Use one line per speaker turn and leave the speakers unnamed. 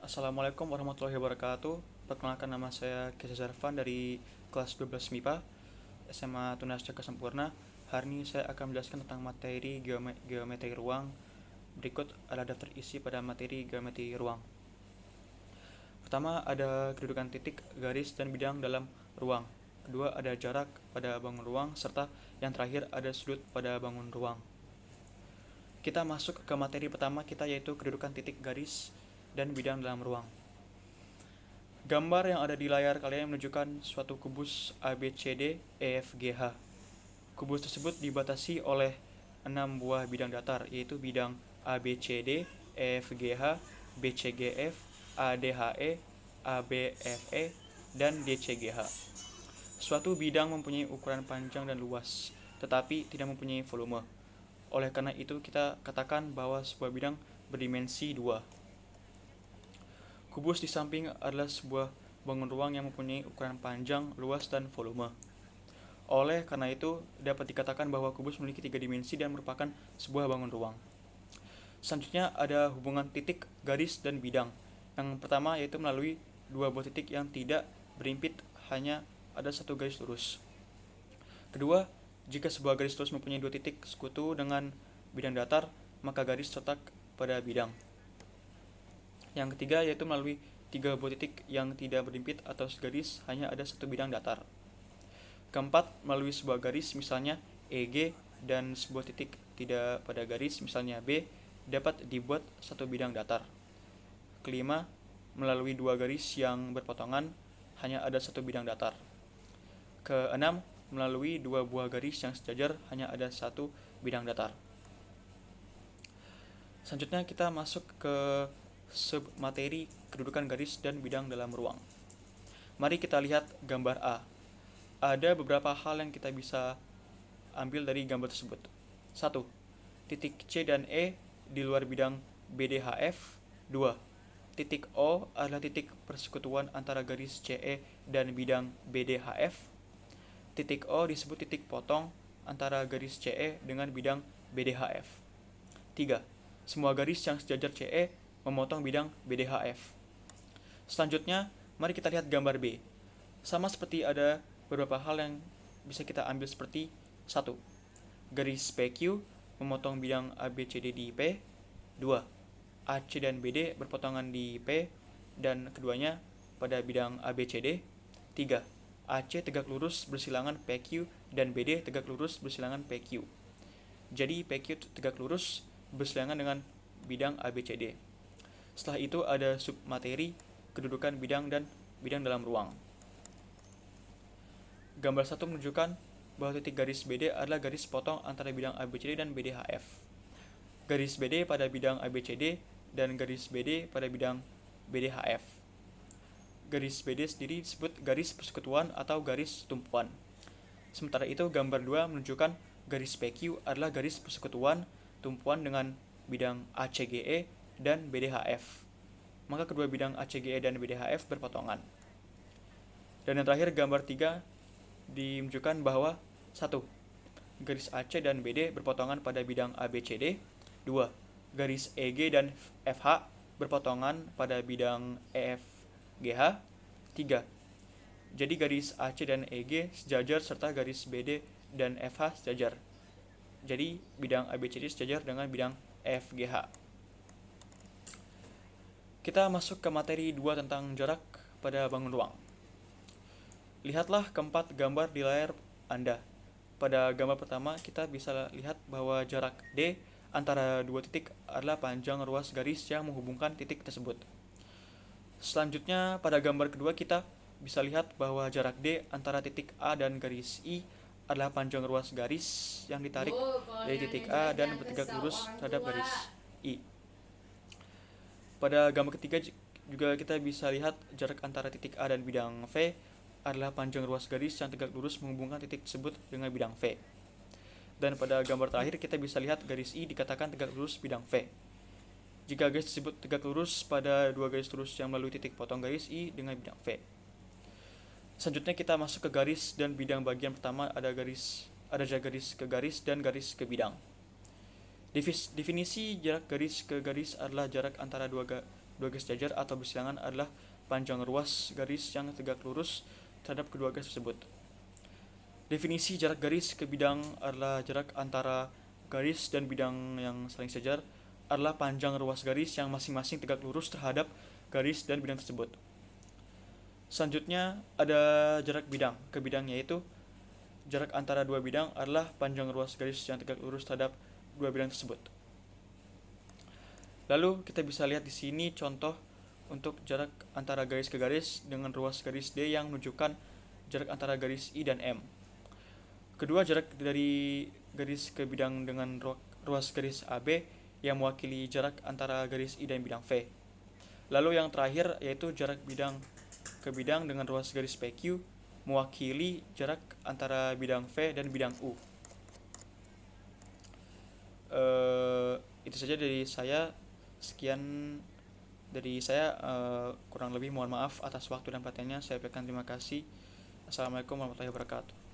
Assalamualaikum warahmatullahi wabarakatuh. Perkenalkan, nama saya Kesa Zarfan dari kelas 12 MIPA SMA Tunas Caka Sempurna. Hari ini saya akan menjelaskan tentang materi geometri ruang. Berikut adalah daftar isi pada materi geometri ruang. Pertama, ada kedudukan titik, garis, dan bidang dalam ruang. Kedua, ada jarak pada bangun ruang, serta yang terakhir ada sudut pada bangun ruang. Kita masuk ke materi pertama kita, yaitu kedudukan titik, garis, dan bidang dalam ruang. Gambar yang ada di layar kalian menunjukkan suatu kubus ABCD EFGH. Kubus tersebut dibatasi oleh 6 buah bidang datar, yaitu bidang ABCD, EFGH, BCGF, ADHE, ABFE, dan DCGH. Suatu bidang mempunyai ukuran panjang dan luas, tetapi tidak mempunyai volume. Oleh karena itu, kita katakan bahwa sebuah bidang berdimensi 2. Kubus di samping adalah sebuah bangun ruang yang mempunyai ukuran panjang, luas, dan volume. Oleh karena itu, dapat dikatakan bahwa kubus memiliki 3 dimensi dan merupakan sebuah bangun ruang. Selanjutnya ada hubungan titik, garis, dan bidang. Yang pertama yaitu melalui 2 buah titik yang tidak berimpit, hanya ada 1 garis lurus. Kedua, jika sebuah garis lurus mempunyai 2 titik sekutu dengan bidang datar, maka garis terletak pada bidang. Yang ketiga yaitu melalui 3 buah titik yang tidak berimpit atau segaris, hanya ada 1 bidang datar. Keempat, melalui sebuah garis misalnya EG dan sebuah titik tidak pada garis misalnya B, dapat dibuat 1 bidang datar. Kelima, melalui 2 garis yang berpotongan, hanya ada 1 bidang datar. Keenam, melalui 2 buah garis yang sejajar, hanya ada 1 bidang datar. Selanjutnya kita masuk ke submateri kedudukan garis dan bidang dalam ruang. Mari kita lihat gambar A. Ada beberapa hal yang kita bisa ambil dari gambar tersebut. 1. Titik C dan E di luar bidang BDHF. 2. Titik O adalah titik persekutuan antara garis CE dan bidang BDHF. Titik O disebut titik potong antara garis CE dengan bidang BDHF. 3. Semua garis yang sejajar CE memotong bidang BDHF. Selanjutnya, mari kita lihat gambar B. Sama seperti ada beberapa hal yang bisa kita ambil seperti 1. Garis PQ memotong bidang ABCD di P. 2. AC dan BD berpotongan di P dan keduanya pada bidang ABCD. 3. AC tegak lurus bersilangan PQ dan BD tegak lurus bersilangan PQ. Jadi PQ tegak lurus bersilangan dengan bidang ABCD. Setelah itu ada submateri kedudukan bidang dan bidang dalam ruang. Gambar 1 menunjukkan bahwa titik garis BD adalah garis potong antara bidang ABCD dan BDHF. Garis BD pada bidang ABCD dan garis BD pada bidang BDHF. Garis BD sendiri disebut garis persekutuan atau garis tumpuan. Sementara itu, gambar 2 menunjukkan garis PQ adalah garis persekutuan tumpuan dengan bidang ACGE dan BDHF. Maka kedua bidang ACGE dan BDHF berpotongan. Dan yang terakhir, gambar 3 menunjukkan bahwa 1. Garis AC dan BD berpotongan pada bidang ABCD. 2. Garis EG dan FH berpotongan pada bidang EFGH. 3. Jadi garis AC dan EG sejajar serta garis BD dan FH sejajar. Jadi bidang ABCD sejajar dengan bidang EFGH. Kita masuk ke materi 2 tentang jarak pada bangun ruang. Lihatlah keempat gambar di layar Anda. Pada gambar pertama, kita bisa lihat bahwa jarak D antara 2 titik adalah panjang ruas garis yang menghubungkan titik tersebut. Selanjutnya, pada gambar kedua kita bisa lihat bahwa jarak D antara titik A dan garis I adalah panjang ruas garis yang ditarik dari titik A dan bertegak lurus terhadap garis I. Pada gambar ketiga juga kita bisa lihat jarak antara titik A dan bidang V adalah panjang ruas garis yang tegak lurus menghubungkan titik tersebut dengan bidang V. Dan pada gambar terakhir kita bisa lihat garis I dikatakan tegak lurus bidang V. Jika garis tersebut tegak lurus pada 2 garis lurus yang melalui titik potong garis I dengan bidang V. Selanjutnya kita masuk ke garis dan bidang. Bagian pertama ada jarak garis ke garis dan garis ke bidang. Definisi jarak garis ke garis adalah jarak antara dua dua garis sejajar atau bersilangan adalah panjang ruas garis yang tegak lurus terhadap kedua garis tersebut. Definisi jarak garis ke bidang adalah jarak antara garis dan bidang yang saling sejajar adalah panjang ruas garis yang masing-masing tegak lurus terhadap garis dan bidang tersebut. Selanjutnya ada jarak bidang ke bidang, yaitu jarak antara dua bidang adalah panjang ruas garis yang tegak lurus terhadap dua bidang tersebut. Lalu kita bisa lihat di sini contoh untuk jarak antara garis ke garis dengan ruas garis D yang menunjukkan jarak antara garis I dan M. Kedua, jarak dari garis ke bidang dengan ruas garis AB yang mewakili jarak antara garis I dan bidang V. Lalu yang terakhir yaitu jarak bidang ke bidang dengan ruas garis PQ mewakili jarak antara bidang V dan bidang U. Itu saja dari saya. Sekian dari saya, kurang lebih mohon maaf atas waktu dan perhatiannya. Saya berikan terima kasih. Assalamualaikum warahmatullahi wabarakatuh.